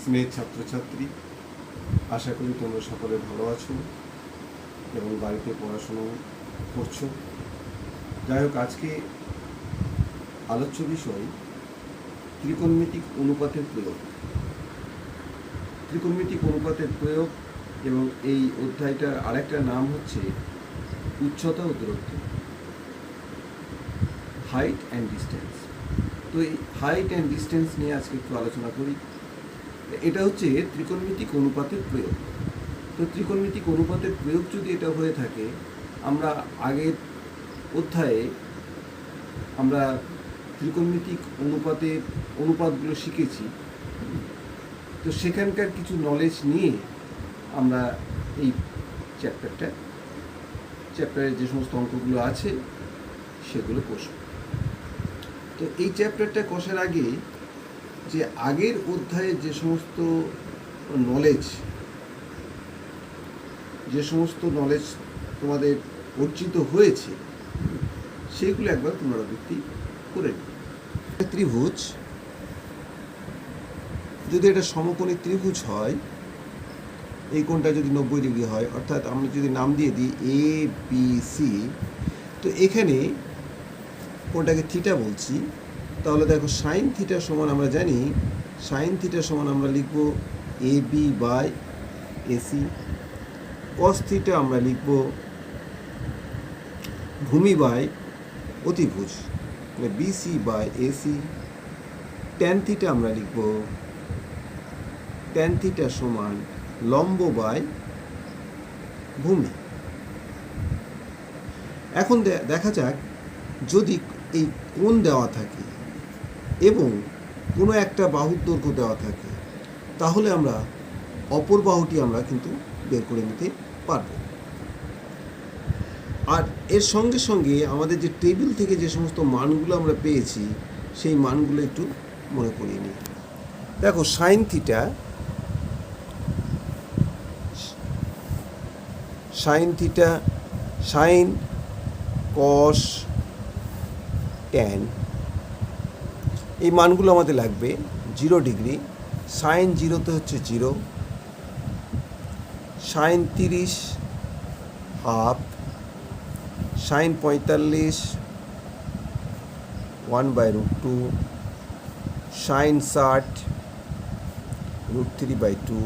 স্নেহ ছাত্রছাত্রী, আশা করি তোমরা সকলে ভালো আছো এবং বাড়িতে পড়াশোনা করছো। যাই হোক, আজকে আলোচ্য বিষয় ত্রিকোণমিতিক অনুপাতের প্রয়োগ। ত্রিকোণমিতিক অনুপাতের প্রয়োগ এবং এই অধ্যায়টার আরেকটা নাম হচ্ছে উচ্চতা ও দূরত্ব, হাইট অ্যান্ড ডিস্টেন্স। তো এই হাইট অ্যান্ড ডিস্টেন্স নিয়ে আজকে একটু আলোচনা করি। এটা হচ্ছে ত্রিকোণমিতিক অনুপাতের প্রয়োগ। তো ত্রিকোণমিতিক অনুপাতের প্রয়োগ যদি এটা হয়ে থাকে, আমরা আগের অধ্যায়ে আমরা ত্রিকোণমিতিক অনুপাতগুলো শিখেছি। তো সেখানকার কিছু নলেজ নিয়ে আমরা এই চ্যাপ্টারের যে সমস্ত অঙ্কগুলো আছে সেগুলো কষব। তো এই চ্যাপ্টারটা কষার আগে যে আগের অধ্যায়ে যে সমস্ত নলেজ তোমাদের অর্জিত হয়েছে সেইগুলো একবার পুনরাবৃত্তি করে নিই। ত্রিভুজ, যদি এটা সমকোণী ত্রিভুজ হয়, এই কোণটা যদি 90 ডিগ্রি হয়, অর্থাৎ আমরা যদি নাম দিয়ে দিই এ বি সি, তো এখানে কোণটাকে থিটা বলছি। তাহলে দেখো, সাইন থিটা সমান আমরা জানি, সাইন থিটা সমান আমরা লিখব A B by AC. Cos theta আমরা লিখব ভূমি বাই অতিভুজ, মানে BC by AC. Tan theta আমরা লিখব ট্যান থিটা সমান লম্ব বাই ভূমি। এখন দেখা যাক, যদি এই কোণ দেওয়া থাকে এবং কোনো একটা বাহুর দৈর্ঘ্য দেওয়া থাকে, তাহলে আমরা অপর বাহুটি আমরা কিন্তু বের করে নিতে পারব। আর এর সঙ্গে সঙ্গে আমাদের যে টেবিল থেকে যে সমস্ত মানগুলো আমরা পেয়েছি, সেই মানগুলো একটু মনে করিয়ে নিই। দেখো, সাইন থিটা সাইন কস ট্যান, এই মানগুলো আমাদের লাগবে 0 ডিগ্রি। সাইন 0তে হচ্ছে 0, sine 30 half, sine 45 1/√2, sine 60 √3/2,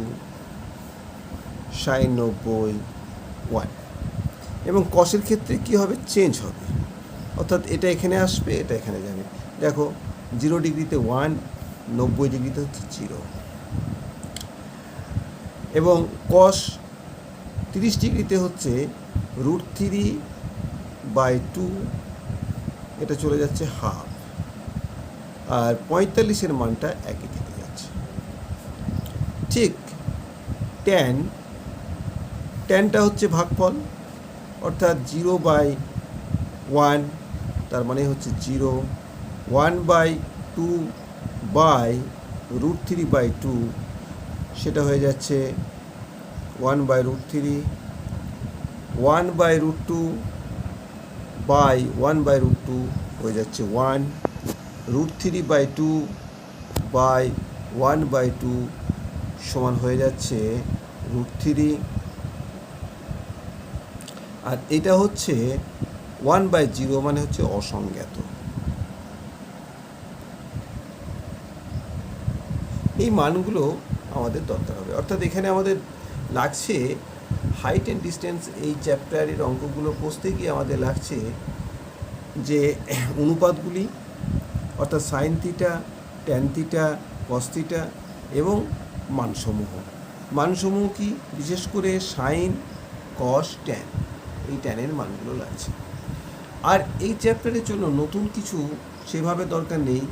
sine 90 1। এবং কসের ক্ষেত্রে কি হবে, চেঞ্জ হবে, অর্থাৎ এটা এখানে আসবে, এটা এখানে যাবে। দেখো, 0 ডিগ্রিতে 1, 90 ডিগ্রিতে হচ্ছে 0। এবং কস 30 ডিগ্রিতে হচ্ছে √3/2, এটা চলে যাচ্ছে হাফ। আর 45-এর মানটা একই থেকে যাচ্ছে। ঠিক ট্যানটা হচ্ছে ভাগফল, অর্থাৎ 0/1, তার মানে হচ্ছে 0। 1/2 বাই √3/2, সেটা হয়ে যাচ্ছে 1/√3। 1/√2 বাই 1/√2 হয়ে যাচ্ছে 1। √3/2 বাই 1/2 সমান হয়ে যাচ্ছে √3। আর এটা হচ্ছে 1/0, মানে হচ্ছে অসংজ্ঞাত। এই মানগুলো আমাদের দরকার হবে, অর্থাৎ এখানে আমাদের লাগছে হাইট অ্যান্ড ডিস্টেন্স। এই চ্যাপ্টারের অঙ্কগুলো কষতে গিয়ে আমাদের লাগছে যে অনুপাতগুলি, অর্থাৎ sine theta, tan theta, cos theta এবং মানসমূহ কি, বিশেষ করে সাইন, কস, ট্যান, এই ট্যানের মানগুলো লাগছে। আর এই চ্যাপ্টারের জন্য নতুন কিছু সেভাবে দরকার নেই,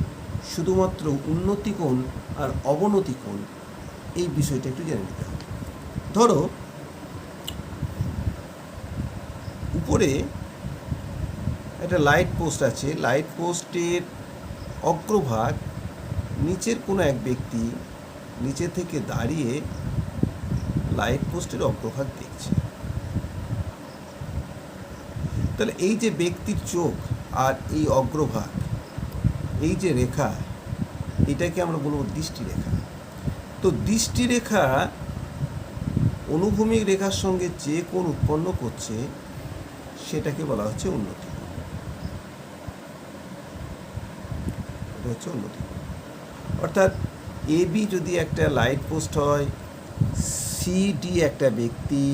শুধুমাত্র উন্নতি কোণ আর অবনতি কোণ, এই বিষয়টা একটু জেনে নিতে হবে। ধরো, উপরে একটা লাইট পোস্ট আছে, লাইট পোস্টের অগ্রভাগ নিচের কোনো এক ব্যক্তি নিচে থেকে দাঁড়িয়ে লাইট পোস্টের অগ্রভাগ দেখছে। তাহলে এই যে ব্যক্তির চোখ আর এই অগ্রভাগ, এই যে রেখা, এটাকে আমরা বলবো দৃষ্টিরেখা। তো দৃষ্টিরেখা অনুভূমিক রেখার সঙ্গে যে কোণ উৎপন্ন করছে সেটাকে বলা হচ্ছে উন্নতি কোণ। এটা হচ্ছে উন্নতি কোণ। অর্থাৎ এ বি যদি একটা লাইট পোস্ট হয়, সিডি একটা ব্যক্তি,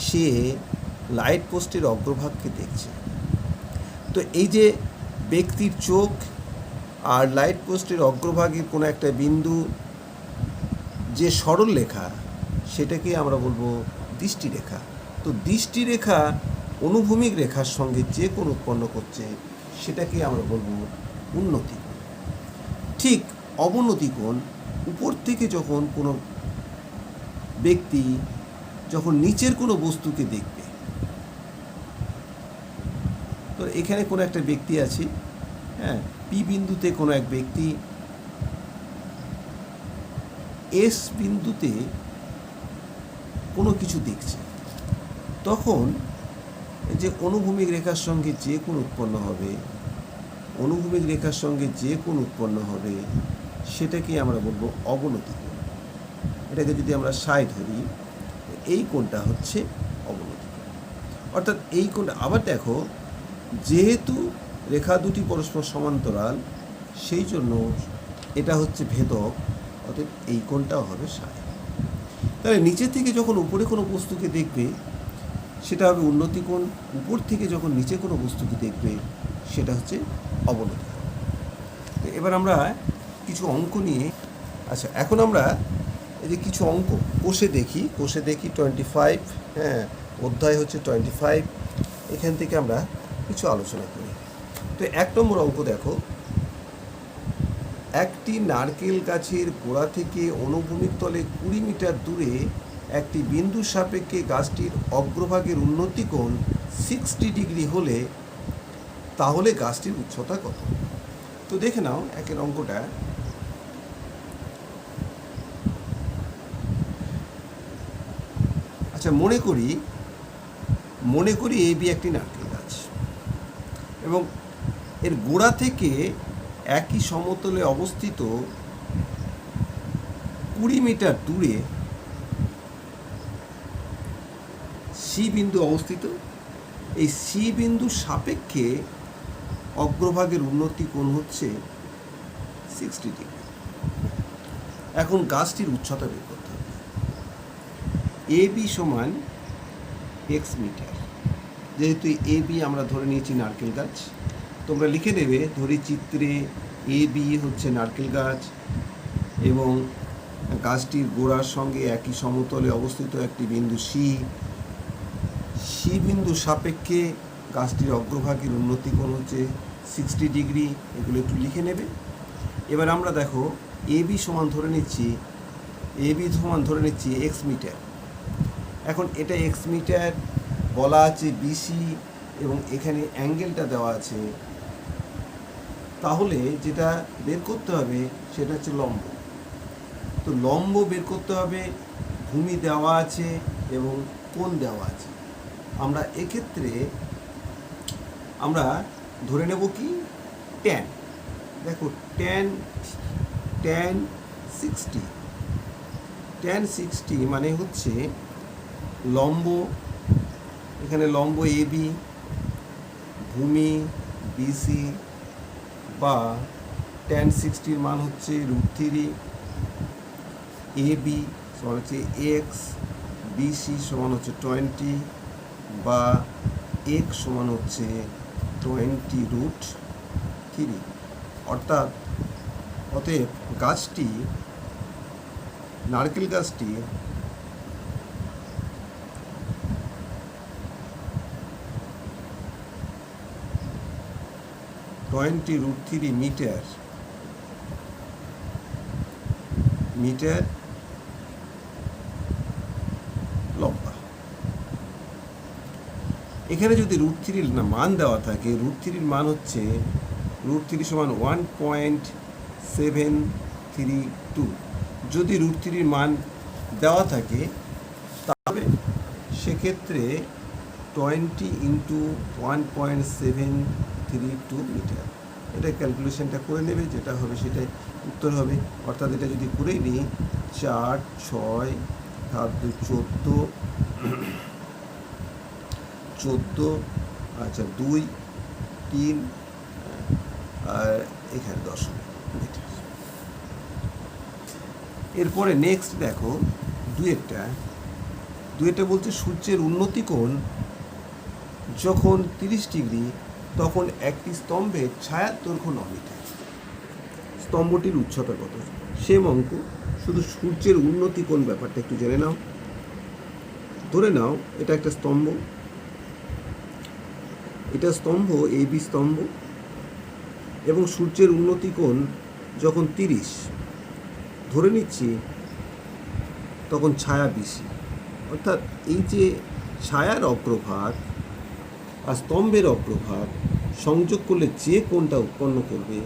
সে লাইট পোস্টের অগ্রভাগকে দেখছে। তো এই যে ব্যক্তির চোখ আর লাইট পোস্টের অগ্রভাগের কোনো একটা বিন্দু যে সরল রেখা, সেটাকে আমরা বলবো দৃষ্টিরেখা। তো দৃষ্টিরেখা অনুভূমিক রেখার সঙ্গে যে কোণ উৎপন্ন করছে সেটাকে আমরা বলবো উন্নতি কোণ। ঠিক অবনতি কোণ উপর থেকে যখন কোনো ব্যক্তি যখন নিচের কোনো বস্তুকে দেখবে, তো এখানে কোনো একটা ব্যক্তি আছে, হ্যাঁ, পি বিন্দুতে কোনো এক ব্যক্তি এস বিন্দুতে কোনো কিছু দেখছে, তখন যে অনুভূমিক রেখার সঙ্গে যে কোণ উৎপন্ন হবে, অনুভূমিক রেখার সঙ্গে যে কোণ উৎপন্ন হবে সেটাকে আমরা বলবো অবনতি কোণ। এটাকে যদি আমরা সাই ধরি, এই কোণটা হচ্ছে অবনতি কোণ। অর্থাৎ এই কোণটা, আবার দেখো, যেহেতু রেখা দুটি পরস্পর সমান্তরাল, সেই জন্য এটা হচ্ছে ভেদক, অর্থাৎ এই কোণটাও হবে সাই। তাহলে নিচে থেকে যখন উপরে কোনো বস্তুকে দেখবে সেটা হবে উন্নতি কোণ, উপর থেকে যখন নিচে কোনো বস্তুকে দেখবে সেটা হচ্ছে অবনতি কোণ। তো এবার আমরা কিছু অঙ্ক নিয়ে, আচ্ছা এখন আমরা এই যে কিছু অঙ্ক কোষে দেখি 25, হ্যাঁ, অধ্যায় হচ্ছে 25, এখান থেকে আমরা কিছু আলোচনা করি। তো 1 নম্বর অঙ্ক দেখো, একটি নারকেল গাছের গোড়া থেকে অনুভূমিক তলে 20 মিটার দূরে একটি বিন্দু সাপেক্ষে গাছটির অগ্রভাগের উন্নতি কোণ 60 ডিগ্রি হলে তাহলে গাছটির উচ্চতা কত? তো দেখে নাও একের অঙ্কটা। আচ্ছা, মনে করি এ বি একটি নারকেল গাছ এবং এর গোড়া থেকে একই সমতলে অবস্থিত 20 মিটার দূরে সি বিন্দু অবস্থিত। এই সি বিন্দু সাপেক্ষে অগ্রভাগের উন্নতি কোণ হচ্ছে 60 ডিগ্রি। এখন গাছটির উচ্চতা বের করতে হবে। এ বি সমান এক্স মিটার, যেহেতু এ বি আমরা ধরে নিয়েছি নারকেল গাছ, তোমরা লিখে নেবে, ধরি চিত্রে এ বি হচ্ছে নারকেল গাছ এবং গাছটির গোড়ার সঙ্গে একই সমতলে অবস্থিত একটি বিন্দু সি বিন্দু সাপেক্ষে গাছটির অগ্রভাগের উন্নতি কোণ হচ্ছে 60 ডিগ্রি। এগুলো একটু লিখে নেবে। এবার আমরা দেখো এ বি সমান ধরে নিচ্ছি এক্স মিটার। এখন এটা এক্স মিটার বলা আছে বিসি এবং এখানে অ্যাঙ্গেলটা দেওয়া আছে, তাহলে যেটা বের করতে হবে সেটা হচ্ছে লম্ব। তো লম্ব বের করতে হবে, ভূমি দেওয়া আছে এবং কোণ দেওয়া আছে। আমরা এক্ষেত্রে আমরা ধরে নেব কি ট্যান। দেখো ট্যান 60 মানে হচ্ছে লম্ব, এখানে লম্ব এ বি, ভূমি বিসি, বা ট্যান 60 মান হচ্ছে √3, এ বি সমান হচ্ছে এক্স, বিসি সমান হচ্ছে 20, বা এক্স সমান হচ্ছে 20√3। অতএব নারকেল গাছটি √3 মিটার লম্বা। এখানে যদি √3 মান দেওয়া থাকে, √3 মান হচ্ছে √3 সমান 1.732। যদি √3 মান দেওয়া থাকে তাহলে সেক্ষেত্রে 20 × 1.732 মিটার। এটা ক্যালকুলেশনটা করে নেবে, যেটা হবে সেটাই উত্তর হবে। অর্থাৎ এটা যদি করেই নিই 4, 6, 14, 14, আচ্ছা 2, 3 আর এখানে 10 মিটার। এরপরে নেক্সট দেখো দুয়েরটা বলছে সূর্যের উন্নতি কোণ যখন 30 ডিগ্রি তখন একটি স্তম্ভের ছায়ার দৈর্ঘ্য 9 মিটার। স্তম্ভটির উচ্চতা কত? সেম অঙ্ক, শুধু সূর্যের উন্নতি কোণ ব্যাপারটা একটু জেনে নাও। ধরে নাও এটা একটা স্তম্ভ, এটা স্তম্ভ AB স্তম্ভ, এবং সূর্যের উন্নতি কোণ যখন 30 ধরে নিচ্ছি তখন ছায়া বেশি। অর্থাৎ এই যে ছায়ার অগ্রভাগ আর স্তম্ভের অগ্রভাগ সংযোগ করলে যে কোণটা উৎপন্ন করবে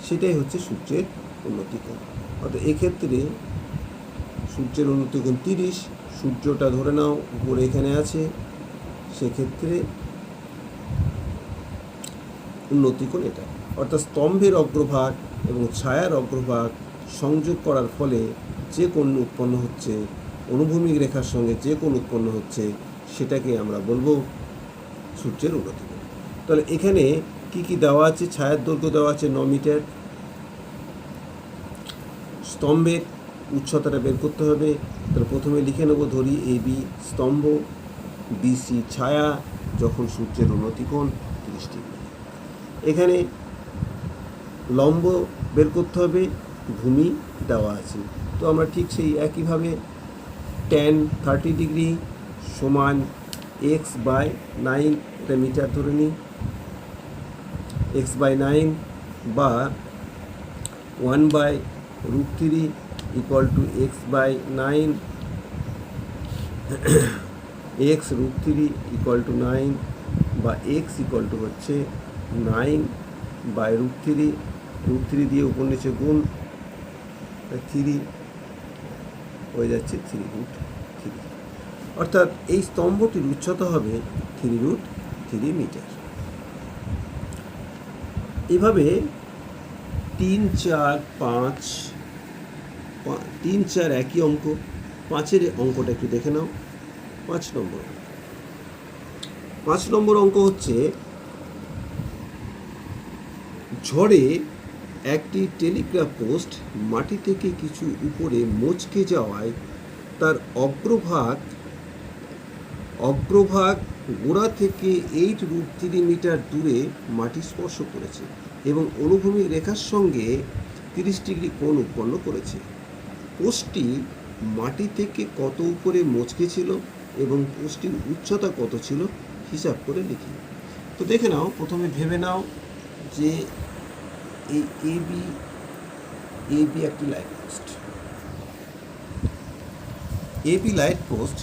সেটাই হচ্ছে সূর্যের উন্নতি কোণ। অর্থাৎ এক্ষেত্রে সূর্যের উন্নতি কোণ 30, সূর্যটা ধরে নাও উপরে এখানে আছে, সেক্ষেত্রে উন্নতি কোণ এটা। অর্থাৎ স্তম্ভের অগ্রভাগ এবং ছায়ার অগ্রভাগ সংযোগ করার ফলে যে কোণ উৎপন্ন হচ্ছে, অনুভূমিক রেখার সঙ্গে যে কোণ উৎপন্ন হচ্ছে, সেটাকে আমরা বলবো সূর্যের উন্নতি কোণ। তাহলে এখানে কি কি দেওয়া আছে? ছায়ার দৈর্ঘ্য দেওয়া আছে 9 মিটার, স্তম্ভের উচ্চতাটা বের করতে হবে। তাহলে প্রথমে লিখে নেব, ধরি AB স্তম্ভ, BC ছায়া, যখন সূর্যের উন্নতি কোণ 30 ডিগ্রি। এখানে লম্ব বের করতে হবে, ভূমি দেওয়া আছে। তো আমরা ঠিক সেই একইভাবে tan 30 ডিগ্রি সমান x/9, এটা মিটার ধরে নিই, x/9 বা 1/√3 = x/9, x√3 = 9 বা x হচ্ছে 9/√3, √3 দিয়ে উপর নিচে গুণ 3 হয়ে যাচ্ছে 3√3। অর্থাৎ এই স্তম্ভটির উচ্চতা হবে 3√3 মিটার। এভাবে 3, 4, 5, 3, 4 একই অঙ্ক। 5-এর অঙ্কটা একটু দেখে নাও। 5 নম্বর অঙ্ক হচ্ছে, ঝড়ে একটি টেলিগ্রাফ পোস্ট মাটি থেকে কিছু উপরে মচকে যাওয়ায় তার অগ্রভাগ গোড়া থেকে 8√3 মিটার দূরে মাটি স্পর্শ করেছে এবং অনুভূমিক রেখার সঙ্গে 30 ডিগ্রি কোণ উৎপন্ন করেছে। পোস্টটি মাটি থেকে কত উপরে মচকে ছিল এবং পোস্টটির উচ্চতা কত ছিল হিসাব করে লিখি। তো দেখে নাও, প্রথমে ভেবে নাও যে এই AB একটি light post, AB light post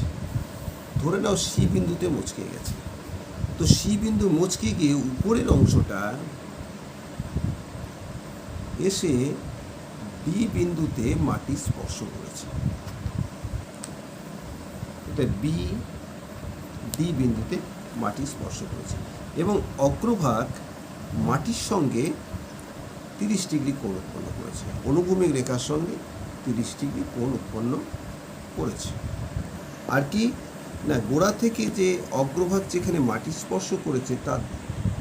ধরে নাও C বিন্দুতে মচকে গেছে। তো C বিন্দু মচকে গিয়ে উপরের অংশটা এসে B বিন্দুতে মাটি স্পর্শ করেছে। এটা B বিন্দুতে মাটি স্পর্শ করেছে এবং অগ্রভাগ মাটির সঙ্গে 30 ডিগ্রি কোণ উৎপন্ন করেছে, অনুভূমিক রেখার সঙ্গে 30 ডিগ্রি কোণ উৎপন্ন করেছে। আর কি না, গোড়া থেকে যে অগ্রভাগ যেখানে মাটি স্পর্শ করেছে তার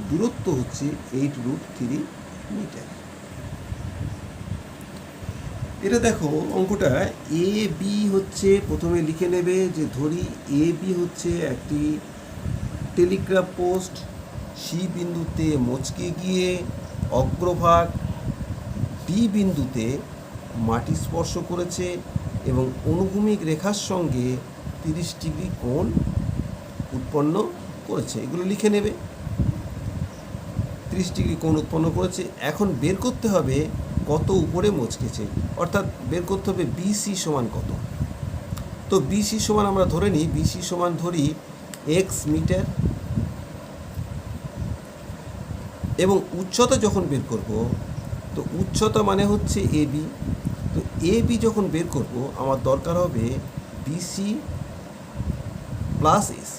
দূরত্ব হচ্ছে 8√3 মিটার। এটা দেখো অঙ্কটা AB হচ্ছে, প্রথমে লিখে নেবে যে ধরি AB হচ্ছে একটি টেলিগ্রাফ পোস্ট, C বিন্দুতে মচকে গিয়ে অগ্রভাগ B বিন্দুতে মাটি স্পর্শ করেছে এবং অনুভূমিক রেখার সঙ্গে 30 ডিগ্রি কোণ উৎপন্ন করেছে। এগুলো লিখে নেবে, 30 ডিগ্রি কোণ উৎপন্ন করেছে। এখন বের করতে হবে কত উপরে মচকেছে, অর্থাৎ বের করতে হবে BC সমান কত। তো BC সমান আমরা ধরে নিই, BC সমান ধরি x মিটার, এবং উচ্চতা যখন বের করব, তো উচ্চতা মানে হচ্ছে AB। তো AB যখন বের করব আমার দরকার হবে BC প্লাস AC।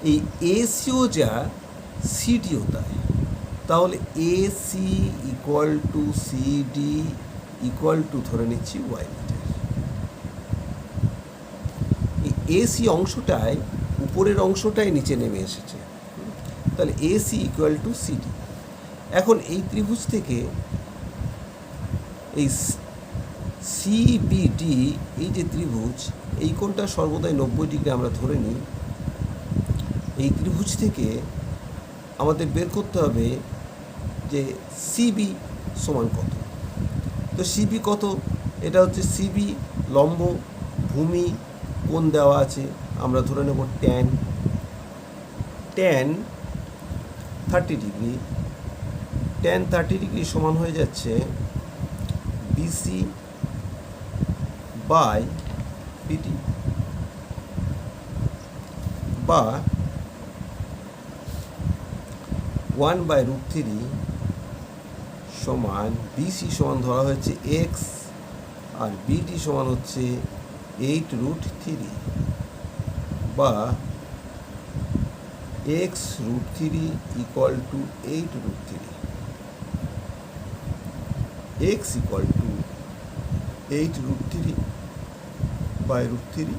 এই ACও যা CDও তাই, তাহলে A C equal to CD equal to ধরে নিচ্ছি ওয়াই মিটার। এই এসি অংশটাই উপরের অংশটাই নিচে নেমে এসেছে, তাহলে এসি ইকুয়াল টু সিডি। এখন এই ত্রিভুজ থেকে এই সিবিডি, এই যে ত্রিভুজ, এই কোণটা সর্বদাই 90 ডিগ্রি আমরা ধরে নিই। এই ত্রিভুজ থেকে আমাদের বের করতে হবে যে সিবি সমান কত। তো সিবি কত? এটা হচ্ছে সিবি লম্ব, ভূমি, কোণ দেওয়া আছে, আমরা ধরে নেব ট্যান 30 ডিগ্রি। ট্যান 30 ডিগ্রি সমান হয়ে যাচ্ছে বিসি বাই বিডি, বা 1/√3 সমান বিসি সমান ধরা হয়েছে এক্স, আর বিডি সমান হচ্ছে 8√3, বা x√3 equal to 8√3, x equal to 8√3/√3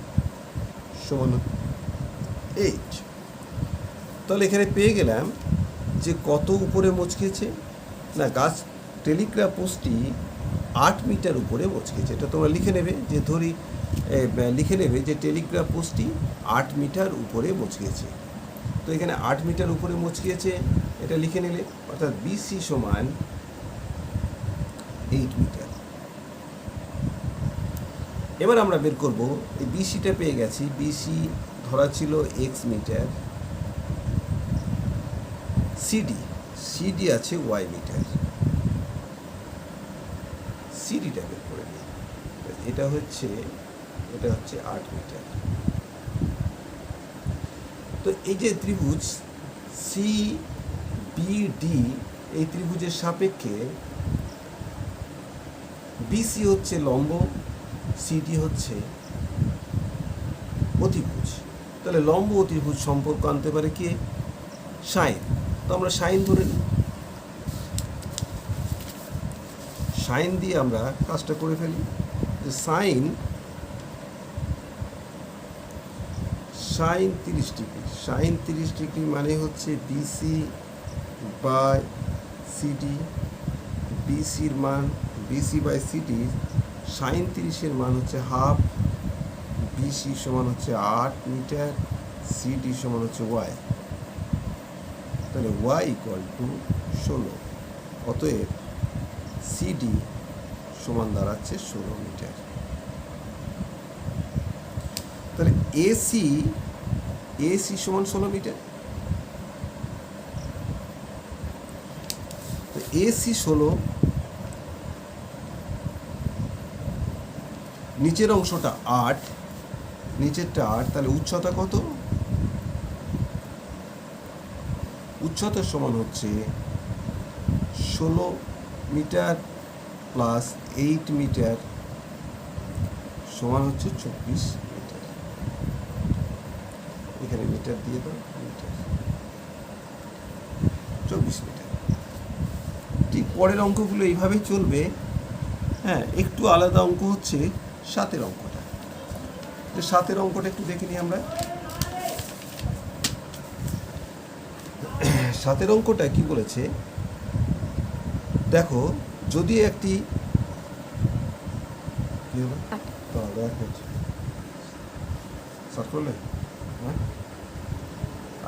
সমান 8। তাহলে এখানে পেয়ে গেলাম যে কত উপরে মচকেছে না, গাছ টেলিগ্রাফ পোস্টটি 8 মিটার উপরে মচকেছে। এটা তোমরা লিখে নেবে, যে ধরি লিখে নেবে যে টেলিগ্রাফ পোস্টটি 8 মিটার উপরে মচকেছে। তো এখানে 8 মিটার উপরে মচকেছে, এটা লিখে নিলে, অর্থাৎ বিসি সমান 8 মিটার। এবার আমরা বের করব, এই বিসিটা পেয়ে গেছি, বিসি ধরা ছিল এক্স মিটার, সিডি আছে ওয়াই মিটার, সিডিটা বের করে নিই। এটা হচ্ছে 8 মিটার। তো এই যে ত্রিভুজ সিবিডি, এই ত্রিভুজের সাপেক্ষে বিসি হচ্ছে লম্ব, সিডি হচ্ছে অতিভুজ। তাহলে লম্ব অতিভুজ সম্পর্ক আনতে পারে কে? সাইন। তো আমরা সাইন ধরে নিই, সাইন দিয়ে আমরা কাজটা করে ফেলি। যে সাইন 30 ডিগ্রি, সাইন 30 ডিগ্রি মানে হচ্ছে বিসি বাই সিডি। বিসির মান, বিসি বাই সিডি, সাইন 30-এর মান হচ্ছে হাফ, বিসি সমান হচ্ছে 8 মিটার, সিডি সমান হচ্ছে ওয়াই। তাহলে ওয়াই ইকুয়াল টু 16। অতএব সিডি সমান দাঁড়াচ্ছে 16 মিটার। তাহলে এসি সমান 16 মিটার। তো এসি 16, নিচের অংশটা 8, নিচেরটা 8, তাহলে উচ্চতা কত? উচ্চতার সমান হচ্ছে 16 মিটার প্লাস 8 মিটার সমান হচ্ছে 24 মিটার। এখানে মিটার দিয়ে দাও, মিটার 24 মিটার। ঠিক পরের অঙ্কগুলো এইভাবেই চলবে। হ্যাঁ, একটু আলাদা অঙ্ক হচ্ছে 7-এর অঙ্কটা। তো 7-এর অঙ্কটা একটু দেখে নিই আমরা। 7-এর অঙ্কটা কি বলেছে দেখো, যদি একটি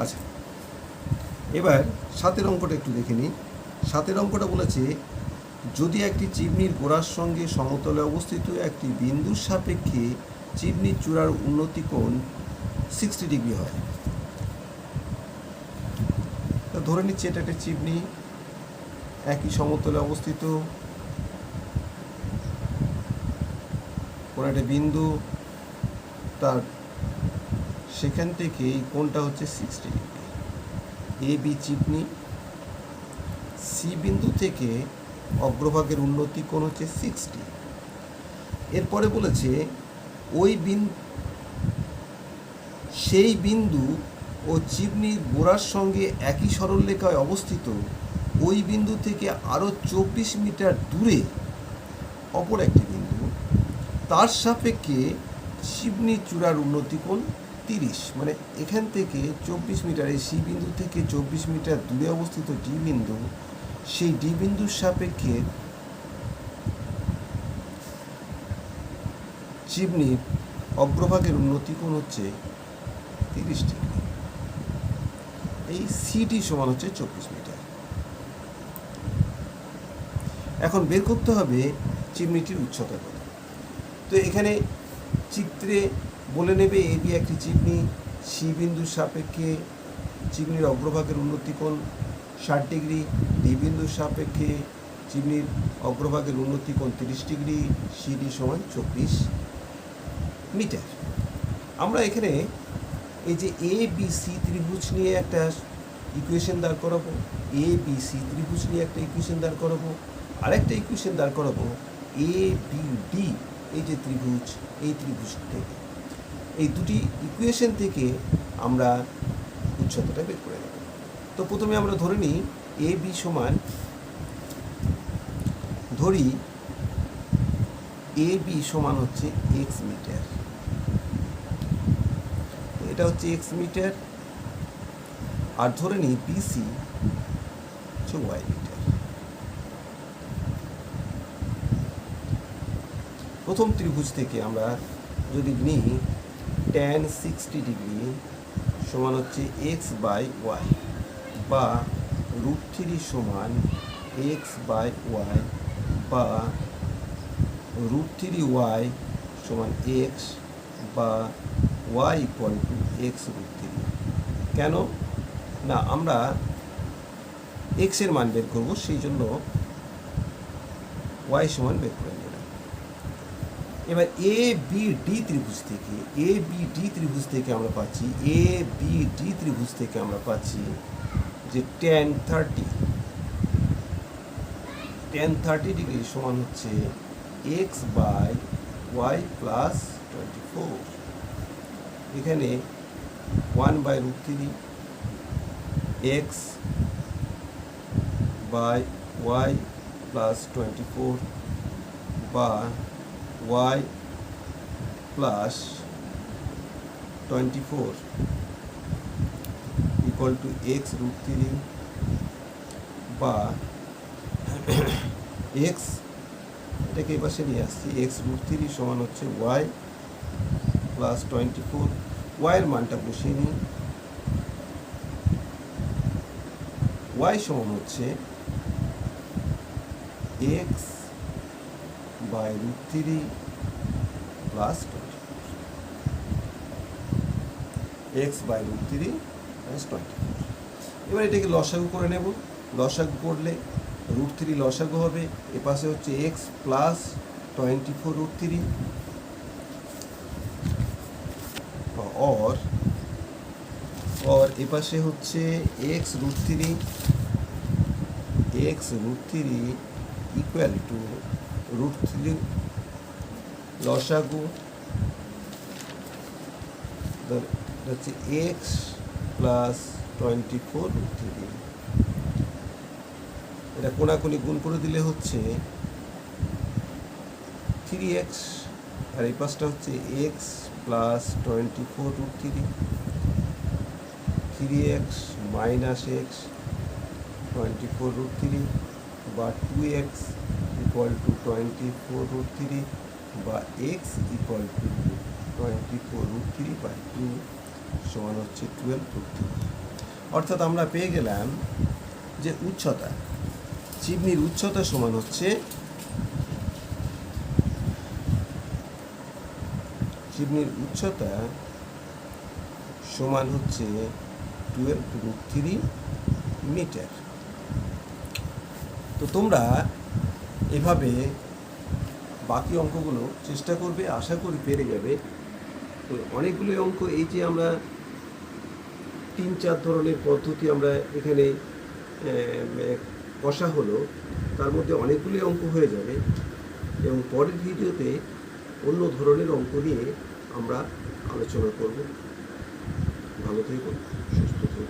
আচ্ছা, এবার 7-এর অঙ্কটা একটু দেখে নিই। 7-এর অঙ্কটা বলেছে, যদি একটি চিমনির গোড়ার সঙ্গে সমতলে অবস্থিত একটি বিন্দুর সাপেক্ষে চিমনির চূড়ার উন্নতি কোণ 60 ডিগ্রি হয়। ধরে নিচ্ছি এটা একটা চিমনি, একই সমতলে অবস্থিত, কোনো একটা বিন্দু, তার সেখান থেকে এই কোণটা হচ্ছে 60 degree. A B chimney, C বিন্দু থেকে অগ্রভাগের উন্নতি কোণ হচ্ছে 60। এরপরে বলেছে সেই বিন্দু ও চিমনির গোড়ার সঙ্গে একই সরলরেখায় অবস্থিত ওই বিন্দু থেকে আরও 24 মিটার দূরে অপর একটি বিন্দু, তার সাপেক্ষে চিবনি চূড়ার উন্নতি কোণ 30, মানে এখান থেকে 24 মিটার, এই সি বিন্দু থেকে 24 মিটার দূরে অবস্থিত ডি বিন্দু, সেই ডি বিন্দুর সাপেক্ষে চিবনির অগ্রভাগের উন্নতি কোণ হচ্ছে 30 ডিগ্রি। এই সিডি সমান হচ্ছে 24 মিটার। এখন বের করতে হবে চিমনিটির উচ্চতা কত। তো এখানে চিত্রে বলে নেবে এ বি একটি চিমনি, সি বিন্দুর সাপেক্ষে চিমনির অগ্রভাগের উন্নতি কোণ 60 ডিগ্রি, ডি বিন্দুর সাপেক্ষে চিমনির অগ্রভাগের উন্নতি কোণ 30 ডিগ্রি, সিডি সমান 24 মিটার। আমরা এখানে এই যে এ বি সি ত্রিভুজ নিয়ে একটা ইকুয়েশন দাঁড় করাবো, এ বি সি ত্রিভুজ নিয়ে একটা ইকুয়েশন দাঁড় করাবো, আরেকটা ইকুয়েশন দাঁড় করাবো এ বি ডি, এই যে ত্রিভুজ, এই ত্রিভুজ থেকে। এই দুটি ইকুয়েশন থেকে আমরা উচ্চতাটা বের করে নেব। তো প্রথমে আমরা ধরে নিই এ বি সমান, ধরি এ বি সমান হচ্ছে এক্স মিটার, এটা হচ্ছে এক্স মিটার, আর ধরে নিই বিসি হচ্ছে ওয়াই মিটার। প্রথম ত্রিভুজ থেকে আমরা যদি নিই tan 60 ডিগ্রি সমান হচ্ছে এক্স বাই ওয়াই, বা √3 সমান এক্স বাই ওয়াই, বা √3y সমান এক্স, বা y ইকুয়াল টু এক্স √3। কেন না, আমরা এক্সের মান বের করব, সেই জন্য y সমান বের করে নিলাম। এবার এ বি ডি ত্রিভুজ থেকে, এ বি ডি ত্রিভুজ থেকে আমরা পাচ্ছি, এ বি ডি ত্রিভুজ থেকে আমরা পাচ্ছি যে tan 30 ডিগ্রি সমান হচ্ছে এক্স বাই ওয়াই প্লাস 24। এখানে 1/√3 এক্স বাই ওয়াই প্লাস 24, বা Y plus 24 equal to X √3, বা এক্স, এটাকে এই পাশে নিয়ে আসছি, এক্স √3 সমান হচ্ছে ওয়াই প্লাস 24। ওয়াইয়ের মানটা বসিয়ে নিই, ওয়াই সমান হচ্ছে X by √3 plus 24, X by √3 plus 24। এবার এটাকে লসাগু করে নেব, লসাগু করলে √3 লসাগু হবে, এ পাশে হচ্ছে এক্স প্লাস 24 √3, और এ পাশে হচ্ছে এক্স √3 ইকুয়াল টু √3 লসাগু হচ্ছে এক্স প্লাস 24 √3। এটা কোনাকুনি গুণ করে দিলে হচ্ছে 3x, আর এই পাশটা হচ্ছে x plus 24 √3, 3x minus x 24 √3, বা 2x ইকুয়াল টু 24 √3, বা x ইকুয়াল টু 24 √3/2 সমান হচ্ছে 12 √3। অর্থাৎ আমরা পেয়ে গেলাম যে উচ্চতা, চিমনির উচ্চতা সমান হচ্ছে, চিমনির উচ্চতা সমান হচ্ছে 12 √3 মিটার। তো তোমরা এভাবে বাকি অঙ্কগুলো চেষ্টা করবে, আশা করি পেরে যাবে। তো অনেকগুলো অঙ্ক, এই যে আমরা 3-4 ধরনের পদ্ধতি আমরা এখানে কষা হলো, তার মধ্যে অনেকগুলো অঙ্ক হয়ে যাবে, এবং পরের ভিডিওতে অন্য ধরনের অঙ্ক নিয়ে আমরা আলোচনা করব। ভালো থেকো, সুস্থ থেকো।